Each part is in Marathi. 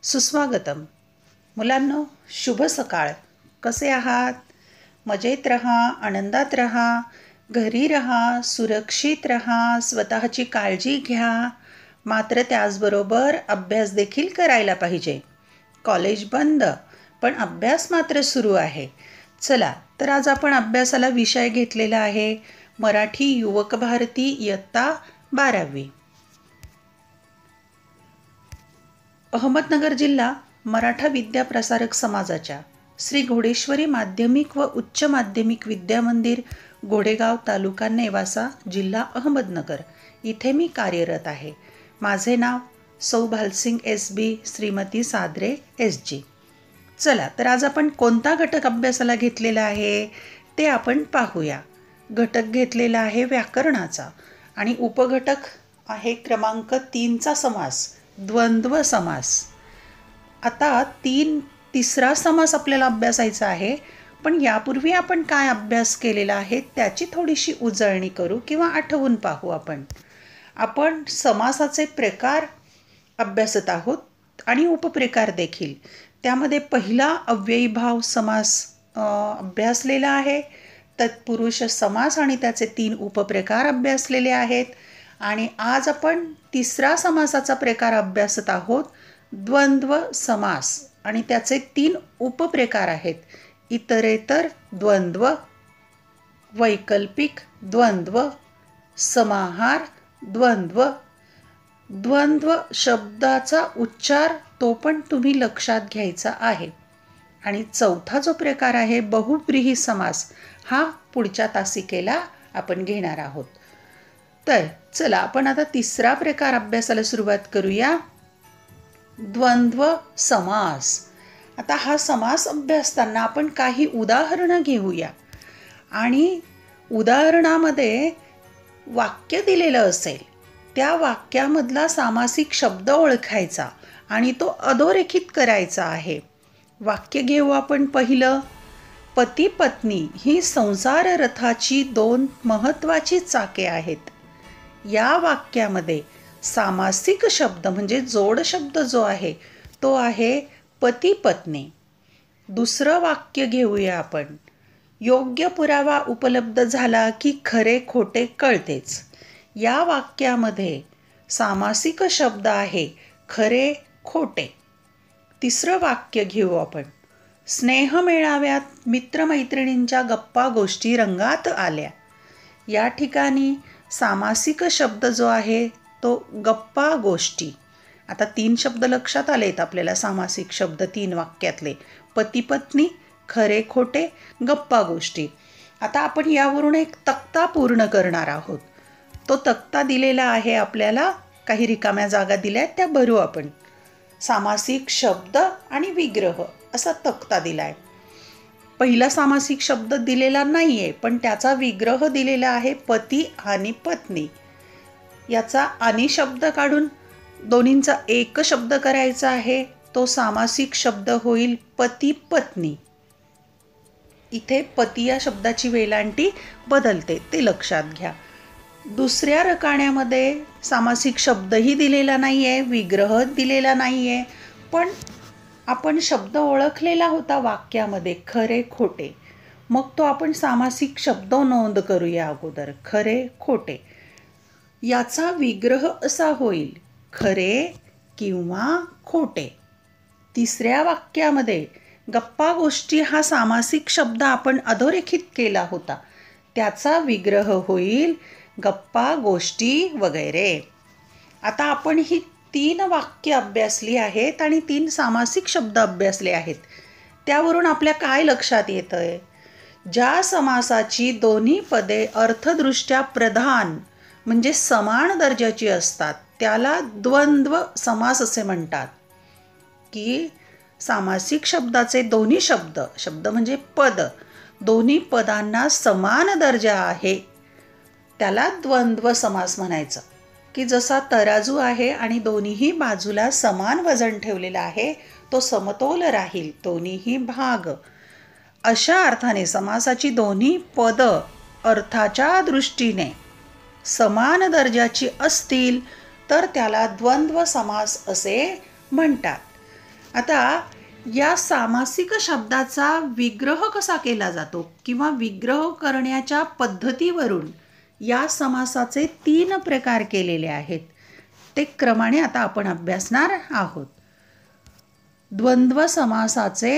सुस्वागतम. मुलांनो, शुभ सकाळ. कसे आहात? मजेत रहा, आनंदात रहा, घरी रहा, सुरक्षित रहा, स्वतःची काळजी घ्या. मात्र त्याचबरोबर अभ्यास देखील करायला पाहिजे. कॉलेज बंद, पण अभ्यास मात्र सुरू आहे. चला, तर आज आपण अभ्यासाला विषय घेतलेला आहे मराठी युवक भारती इयत्ता 12वी. अहमदनगर जिल्हा मराठा विद्या प्रसारक समाजाच्या श्री घोडेश्वरी माध्यमिक व उच्च माध्यमिक विद्या मंदिर, घोडेगाव, तालुका नेवासा, जिल्हा अहमदनगर इथे मी कार्यरत आहे. माझे नाव सौ भालसिंग SB, श्रीमती सादरे SG. चला, तर आज आपण कोणता घटक अभ्यासाला घेतलेला आहे ते आपण पाहूया. घटक घेतलेला आहे व्याकरणाचा आणि उपघटक आहे क्रमांक 3चा समास, द्वंद्व समास. आता तिसरा समास आपल्याला अभ्यासायचा आहे, पण यापूर्वी आपण काय अभ्यास केलेला आहे त्याची थोडीशी उजळणी करू किंवा आठवून पाहू. आपण समासाचे प्रकार अभ्यासत आहोत आणि उपप्रकार देखील. त्यामध्ये पहिला अव्ययीभाव समास अभ्यासलेला आहे, तत्पुरुष समास आणि त्याचे 3 उपप्रकार अभ्यासलेले आहेत. आणि आज आपण तिसरा समासाचा प्रकार अभ्यासत आहोत, द्वंद्व समास, आणि त्याचे 3 उपप्रकार आहेत, इतरेतर द्वंद्व, वैकल्पिक द्वंद्व, समाहार द्वंद्व. द्वंद्व शब्दाचा उच्चार तो पण तुम्ही लक्षात घ्यायचा आहे. आणि चौथा जो प्रकार आहे बहुव्रीही समास, हा पुढच्या तासिकेला आपण घेणार आहोत. तर चला, आपण आता तिसरा प्रकार अभ्यासाला सुरुवात करूया, द्वंद्व समास. आता हा समास अभ्यासताना आपण काही उदाहरणं घेऊया आणि उदाहरणामध्ये वाक्य दिलेलं असेल, त्या वाक्यामधला सामासिक शब्द ओळखायचा आणि तो अधोरेखित करायचा आहे. वाक्य घेऊ आपण पहिलं. पती पत्नी ही संसार रथाची 2 महत्त्वाची चाके आहेत. या वाक्यामध्ये सामासिक शब्द म्हणजे जोड शब्द जो आहे तो आहे पती पत्नी. दुसरं वाक्य घेऊया आपण. योग्य पुरावा उपलब्ध झाला की खरे खोटे कळतेच. या वाक्यामध्ये सामासिक शब्द आहे खरे खोटे. तिसरं वाक्य घेऊ आपण. स्नेह मेळाव्यात मित्रमैत्रिणींच्या गप्पा गोष्टी रंगात आल्या. या ठिकाणी सामासिक शब्द जो आहे तो गप्पा गोष्टी. आता 3 शब्द लक्षात आलेत आपल्याला, सामासिक शब्द 3 वाक्यातले, पती पत्नी, खरे खोटे, गप्पा गोष्टी. आता आपण यावरून एक तक्ता पूर्ण करणार आहोत. तो तक्ता दिलेला आहे आपल्याला, काही रिकाम्या जागा दिल्या आहेत त्या भरू आपण. सामासिक शब्द आणि विग्रह असा तक्ता दिलाय. पहिला सामासिक शब्द दिलेला नाहीये, पण त्याचा विग्रह दिलेला आहे पती आणि पत्नी. याचा आणि शब्द काढून दोन्हींचा एक शब्द करायचा आहे. तो सामासिक शब्द होईल पती पत्नी. इथे पती या शब्दाची वेलांटी बदलते, ते लक्षात घ्या. दुसऱ्या रकान्यामध्ये सामासिक शब्दही दिलेला नाहीये, विग्रह दिलेला नाहीये, पण आपण शब्द ओळखलेला होता वाक्यामध्ये, खरे खोटे. मग तो आपण सामासिक शब्द नोंद करूया अगोदर, खरे खोटे. याचा विग्रह असा होईल खरे किंवा खोटे. तिसऱ्या वाक्यामध्ये गप्पा गोष्टी हा सामासिक शब्द आपण अधोरेखित केला होता, त्याचा विग्रह होईल गप्पा गोष्टी वगैरे. आता आपण ही 3 वाक्य अभ्यासली आहेत आणि 3 सामासिक शब्द अभ्यासले आहेत. त्यावरून आपल्या काय लक्षात येतंय? ज्या समासाची दोन्ही पदे अर्थदृष्ट्या प्रधान म्हणजे समान दर्जाची असतात त्याला द्वंद्व समास असे म्हणतात. की सामासिक शब्दाचे दोन्ही शब्द म्हणजे पद, दोन्ही पदांना समान दर्जा आहे त्याला द्वंद्व समास म्हणायचं. की जसा तराजू आहे आणि दोन्हीही बाजूला समान वजन ठेवलेलं आहे, तो समतोल राहील दोन्हीही भाग. अशा अर्थाने समासाची दोन्ही पद अर्थाच्या दृष्टीने समान दर्जाची असतील तर त्याला द्वंद्व समास असे म्हणतात. आता या सामासिक शब्दाचा विग्रह कसा केला जातो किंवा विग्रह करण्याच्या पद्धतीवरून या समासाचे 3 प्रकार केलेले आहेत. ते क्रमाने आता आपण अभ्यासणार आहोत. द्वंद्व समासाचे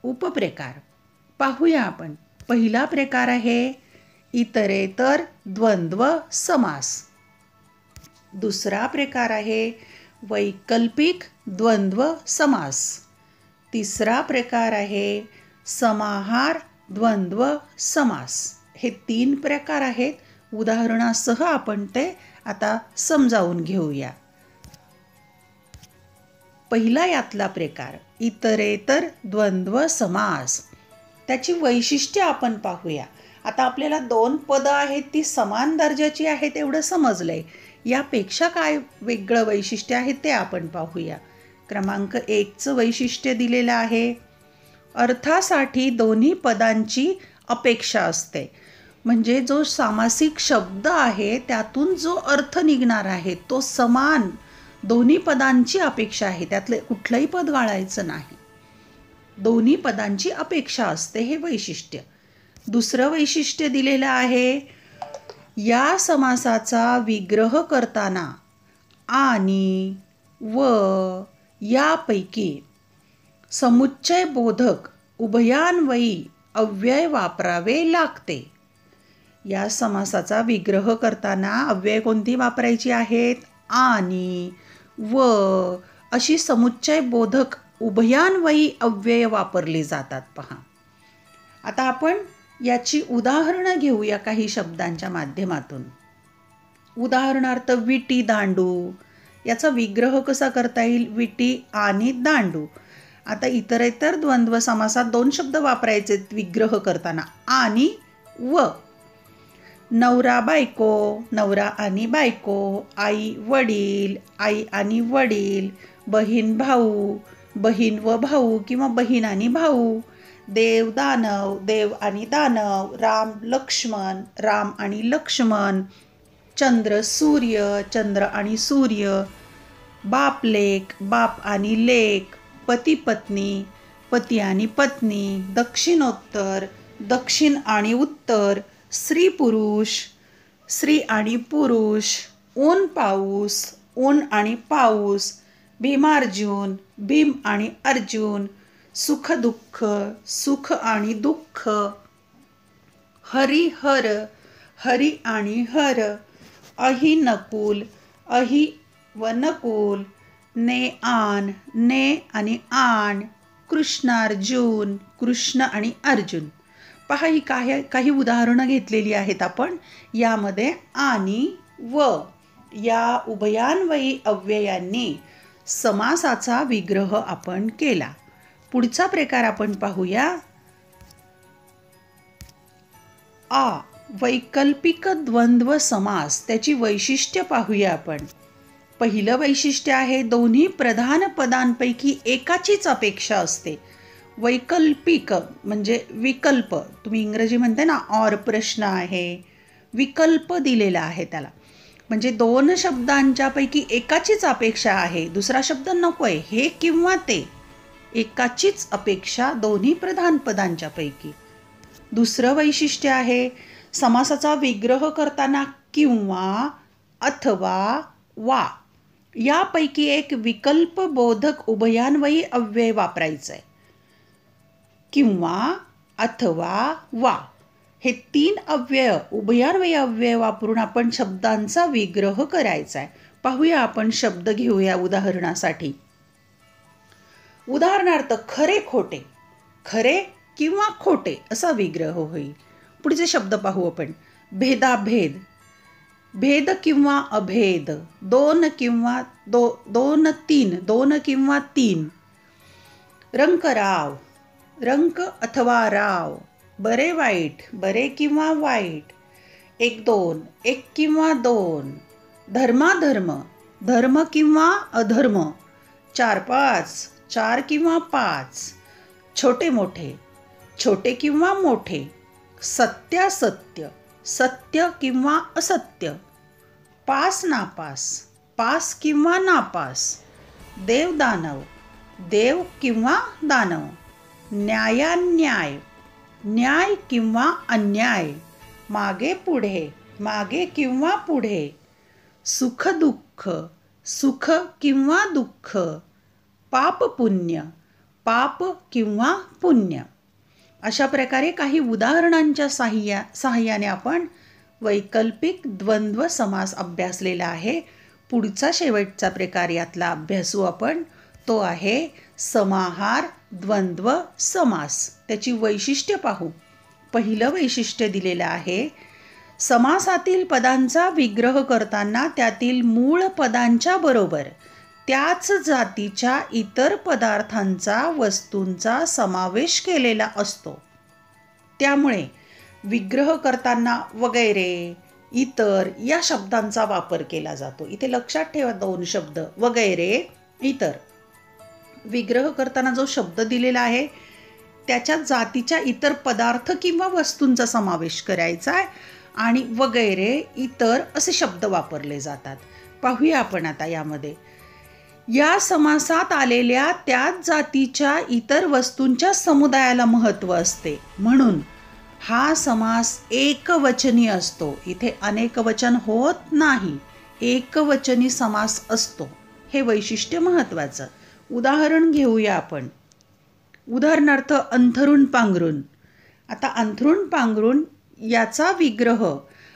उपप्रकार पाहूया आपण. पहिला प्रकार आहे इतरेतर द्वंद्व समास. दुसरा प्रकार आहे वैकल्पिक द्वंद्व समास. तिसरा प्रकार आहे समाहार द्वंद्व समास. हे 3 प्रकार आहेत. उदाहरणासह आपण ते आता समजावून घेऊया. पहिला यातला प्रकार इतरेतर द्वंद्व समास. त्याची वैशिष्ट्ये आपण पाहूया. आता आपल्याला 2 पदं आहेत ती समान दर्जाची आहेत एवढं समजलंय. यापेक्षा काय वेगळं वैशिष्ट्य आहे ते आपण पाहूया. क्रमांक 1चं वैशिष्ट्य दिलेलं आहे. अर्थासाठी दोन्ही पदांची अपेक्षा असते. म्हणजे जो सामासिक शब्द आहे त्यातून जो अर्थ निघणार आहे तो समान दोन्ही पदांची अपेक्षा आहे. त्यातलं कुठलंही पद गाळायचं नाही. दोन्ही पदांची अपेक्षा असते हे वैशिष्ट्य. दुसरं वैशिष्ट्य दिलेलं आहे या समासाचा विग्रह करताना आणि व यापैकी समुच्चय बोधक उभयान्वयी अव्यय वापरावे लागते. या समासाचा विग्रह करताना अव्यय कोणती वापरायची आहेत? आणि व अशी समुच्चय बोधक उभयान्वयी अव्यय वापरली जातात. पहा आता आपण याची उदाहरणं घेऊया काही शब्दांच्या माध्यमातून. उदाहरणार्थ विटी दांडू. याचा विग्रह कसा करता येईल? विटी आणि दांडू. आता इतरेतर द्वंद्व समासात 2 शब्द वापरायचे विग्रह करताना आणि व. नवरा बायको, नवरा आणि बायको. आई वडील, आई आणि वडील. बहीण भाऊ, बहीण व भाऊ किंवा बहीण आणि भाऊ. देव दानव, देव आणि दानव. राम लक्ष्मण, राम आणि लक्ष्मण. चंद्र सूर्य, चंद्र आणि सूर्य. बाप लेक, बाप आणि लेक. पती पत्नी, पती आणि पत्नी. दक्षिणोत्तर, दक्षिण आणि उत्तर. स्त्री पुरुष, स्त्री आणि पुरुष. ऊन पाऊस, ऊन आणि पाऊस. भीमार्जुन, भीम आणि अर्जुन. सुख दुःख, सुख आणि दुःख. हरी हर, हरी आणि हर. अहि नकुल, अहि व नकुल. ने आन, ने आणि आन. कृष्णार्जुन, कृष्ण आणि अर्जुन. पहा ही काही उदाहरणं घेतलेली आहेत आपण. यामध्ये आणि व या उभयान्वयी अव्ययांनी समासाचा विग्रह आपण केला. पुढचा प्रकार आपण पाहूया. आ वैकल्पिक द्वंद्व समास. त्याची वैशिष्ट्य पाहूया आपण. पहिलं वैशिष्ट्य आहे दोन्ही प्रधान पदांपैकी एकाचीच अपेक्षा असते. वैकल्पिक म्हणजे विकल्प. तुम्ही इंग्रजी म्हणते ना ऑर प्रश्न आहे. विकल्प दिलेला आहे त्याला. म्हणजे 2 शब्दांच्यापैकी एकाचीच अपेक्षा आहे. दुसरा शब्द नको आहे. हे किंवा ते. एकाचीच अपेक्षा दोन्ही प्रधान पदांच्या पैकी. दुसरं वैशिष्ट्य आहे समासाचा विग्रह करताना किंवा अथवा वा यापैकी एक विकल्प बोधक उभयान्वयी अव्यय वापरायचं आहे. किंवा अथवा वा हे 3 अव्यय उभयान्वयी अव्यय वापरून आपण शब्दांचा विग्रह करायचा आहे. पाहूया आपण शब्द घेऊया उदाहरणासाठी. उदाहरणार्थ खरे खोटे. खरे किंवा खोटे असा विग्रह होईल. पुढचे शब्द पाहू आपण. भेदाभेद, भेद किंवा अभेद. 2 किंवा 2 3, 2 किंवा 3. रंकराव, रंक अथवा राव. बरे वाईट, बरे किंवा वाईट. 1-2, 1 किंवा 2. धर्माधर्म, धर्म किंवा अधर्म. 4-5, 4 किंवा 5. छोटे मोठे, छोटे किंवा मोठे. सत्यासत्य, सत्य किंवा असत्य. पास नापास, पास किंवा नापास. देव दानव, देव किंवा दानव. न्यायान्याय, न्याय किंवा अन्याय. मागे पुढे, मागे किंवा पुढे. सुख दुःख, सुख किंवा दुःख. पाप पुण्य, पाप किंवा पुण्य. अशा प्रकारे काही उदाहरणांच्या सहाय्याने आपण वैकल्पिक द्वंद्व समास अभ्यासलेला आहे. पुढचा शेवटचा प्रकार यातला अभ्यासू आपण. तो आहे समाहार द्वंद्व समास. त्याची वैशिष्ट्य पाहू. पहिलं वैशिष्ट्य दिलेलं आहे, समासातील पदांचा विग्रह करताना त्यातील मूळ पदांच्या बरोबर त्याच जातीच्या इतर पदार्थांचा वस्तूंचा समावेश केलेला असतो. त्यामुळे विग्रह करताना वगैरे, इतर या शब्दांचा वापर केला जातो. इथे लक्षात ठेवा 2 शब्द, वगैरे, इतर. विग्रह करताना जो शब्द दिलेला आहे त्याच्या जातीच्या इतर पदार्थ किंवा वस्तूंचा समावेश करायचा आहे आणि वगैरे, इतर असे शब्द वापरले जातात. पाहूया आपण आता यामध्ये. या समासात आलेल्या त्याच जातीच्या इतर वस्तूंच्या समुदायाला महत्त्व असते म्हणून हा समास एकवचनी असतो. इथे अनेकवचन होत नाही, एकवचनी समास असतो. हे वैशिष्ट्य महत्त्वाचं. उदाहरण घेऊया आपण. उदाहरणार्थ अंथरूण पांघरूण. आता अंथरूण पांघरूण याचा विग्रह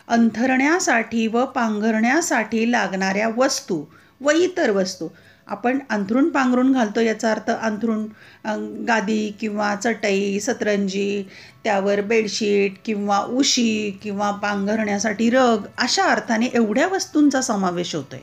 अंथरण्यासाठी व पांघरण्यासाठी लागणाऱ्या वस्तू व इतर वस्तू. आपण अंथरूण पांघरूण घालतो याचा अर्थ अंथरूण, गादी किंवा चटई, सतरंजी, त्यावर बेडशीट किंवा उशी किंवा पांघरण्यासाठी रग, अशा अर्थाने एवढ्या वस्तूंचा समावेश होतोय.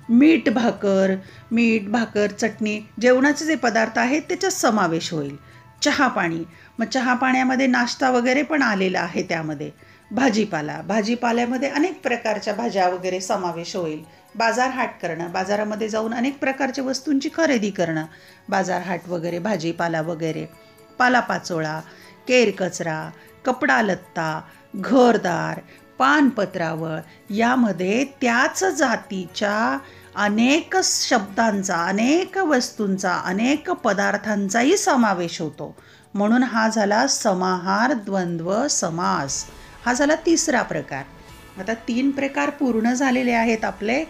मीठ भाकर, चटणी, जेवणाचे जे पदार्थ आहेत त्याच्यात समावेश होईल. चहा पाणी, मग चहा पाण्यामध्ये नाश्ता वगैरे पण आलेला आहे त्यामध्ये. भाजीपाल्यामध्ये अनेक प्रकारच्या भाज्या वगैरे समावेश होईल. बाजारहाट करणं, बाजारामध्ये जाऊन अनेक प्रकारच्या वस्तूंची खरेदी करणं, बाजारहाट वगैरे, भाजीपाला वगैरे. पालापाचोळा, केरकचरा, कपडा लत्ता, घरदार, पानपत्रावळ, यामध्ये त्याच जातीच्या अनेक शब्दांचा, अनेक वस्तूंचा, अनेक पदार्थांचाही समावेश होतो. म्हणून हा झाला समाहार द्वंद्व समास. हा झाला तिसरा प्रकार. आता 3 प्रकार पूर्ण झालेले आहेत आपले.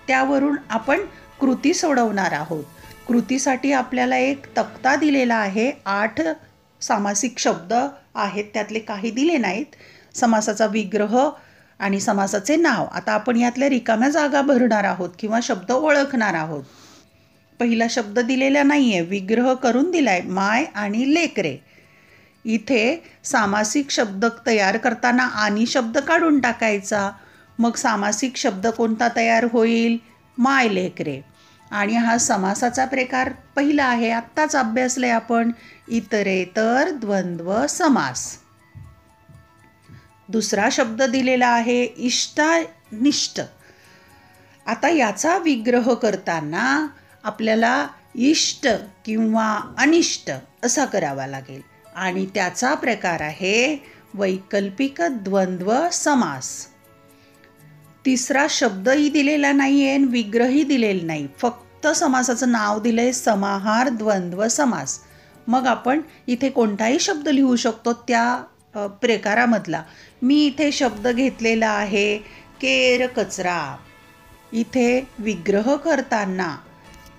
त्यावरून आपण कृती सोडवणार आहोत. कृतीसाठी आपल्याला एक तक्ता दिलेला आहे. 8 सामासिक शब्द आहेत, त्यातले काही दिले नाहीत. समासाचा विग्रह आणि समासाचे नाव. आता आपण यातल्या रिकाम्या जागा भरणार आहोत किंवा शब्द ओळखणार आहोत. पहिला शब्द दिलेला नाही आहे, विग्रह करून दिलाय, माय आणि लेकरे. इथे सामासिक शब्द तयार करताना आणि शब्द काढून टाकायचा. मग सामासिक शब्द कोणता तयार होईल? माय लेकरे. आणि हा समासाचा प्रकार पहिला आहे, आत्ताच अभ्यासले आपण, इतरेतर द्वंद्व समास. दुसरा शब्द दिलेला आहे इष्टानिष्ट. आता याचा विग्रह करताना आपल्याला इष्ट किंवा अनिष्ट असा करावा लागेल आणि त्याचा प्रकार आहे वैकल्पिक द्वंद्व समास. तिसरा शब्दही दिलेला नाही आहे, विग्रहही दिलेला नाही, फक्त समासाचं नाव दिलंय समाहार द्वंद्व समास. मग आपण इथे कोणताही शब्द लिहू शकतो त्या प्रकारामधला. मी इथे शब्द घेतलेला आहे केर कचरा. इथे विग्रह करताना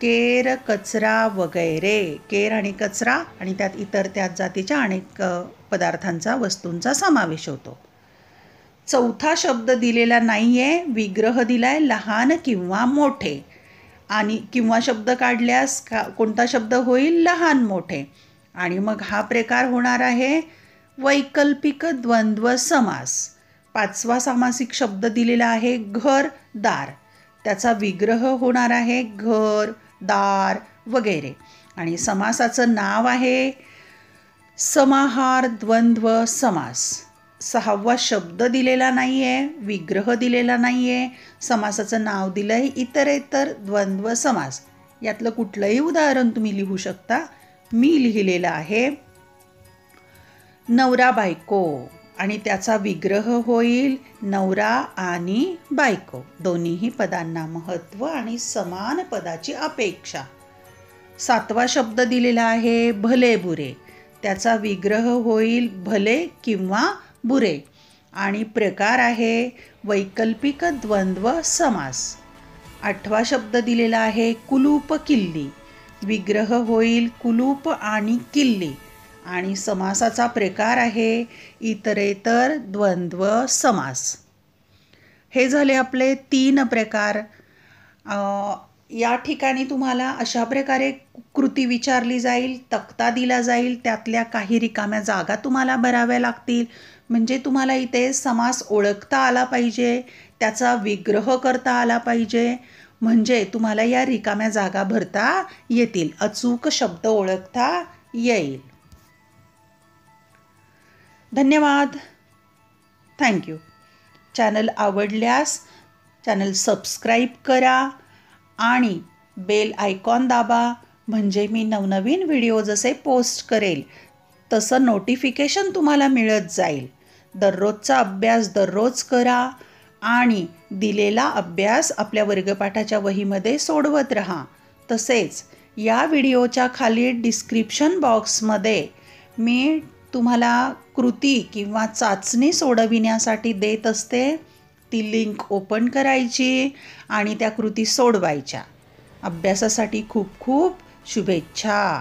केर कचरा वगैरे, केर आणि कचरा आणि त्यात इतर त्याच जातीच्या अनेक पदार्थांचा, वस्तूंचा समावेश होतो. चौथा शब्द दिलेला नाही आहे, विग्रह दिलाय लहान किंवा मोठे. आणि किंवा शब्द काढल्यास कोणता शब्द होईल? लहान मोठे. आणि मग हा प्रकार होणार आहे वैकल्पिक द्वंद्व समास. 5वा सामासिक शब्द दिलेला आहे घर दार. त्याचा विग्रह होणार आहे घर दार वगैरे. आणि समासाचं नाव आहे समाहार द्वंद्व समास. 6वा शब्द दिलेला नाही आहे, विग्रह दिलेला नाही आहे, समासाचं नाव दिलं आहे इतरेतर द्वंद्व समास. यातलं कुठलंही उदाहरण तुम्ही लिहू शकता. मी लिहिलेलं आहे नवरा बायको आणि त्याचा विग्रह होईल नवरा आणि बायको. दोन्हीही पदांना महत्त्व आणि समान पदाची अपेक्षा. 7वा शब्द दिलेला आहे भले बुरे. त्याचा विग्रह होईल भले किंवा बुरे. आणि प्रकार आहे वैकल्पिक द्वंद्व समास. 8वा शब्द दिलेला आहे कुलूप किल्ली. विग्रह होईल कुलूप आणि किल्ली. आणि समासाचा प्रकार आहे इतरेतर द्वंद्व समास. हे झाले आपले 3 प्रकार. या ठिकाणी तुम्हाला अशा प्रकारे कृती विचारली जाईल, तक्ता दिला जाईल, त्यातल्या काही रिकाम्या जागा तुम्हाला भराव्या लागतील. म्हणजे तुम्हाला इथे समास ओळखता आला पाहिजे, त्याचा विग्रह करता आला पाहिजे, म्हणजे तुम्हाला या रिकाम्या जागा भरता येतील, अचूक शब्द ओळखता येईल. धन्यवाद. थँक्यू. चॅनल आवडल्यास चॅनल सबस्क्राईब करा आणि बेल आयकॉन दाबा, म्हणजे मी नवनवीन व्हिडिओ जसे पोस्ट करेल तसं नोटिफिकेशन तुम्हाला मिळत जाईल. दररोजचा अभ्यास दररोज करा आणि दिलेला अभ्यास आपल्या वर्गपाठाच्या वहीमध्ये सोडवत राहा. तसेच या व्हिडिओच्या खाली डिस्क्रिप्शन बॉक्समध्ये मी तुम्हाला कृती किंवा चाचणी सोडविण्यासाठी देत असते. ती लिंक ओपन करायची आणि त्या कृती सोडवायच्या. अभ्यासासाठी खूप खूप शुभेच्छा.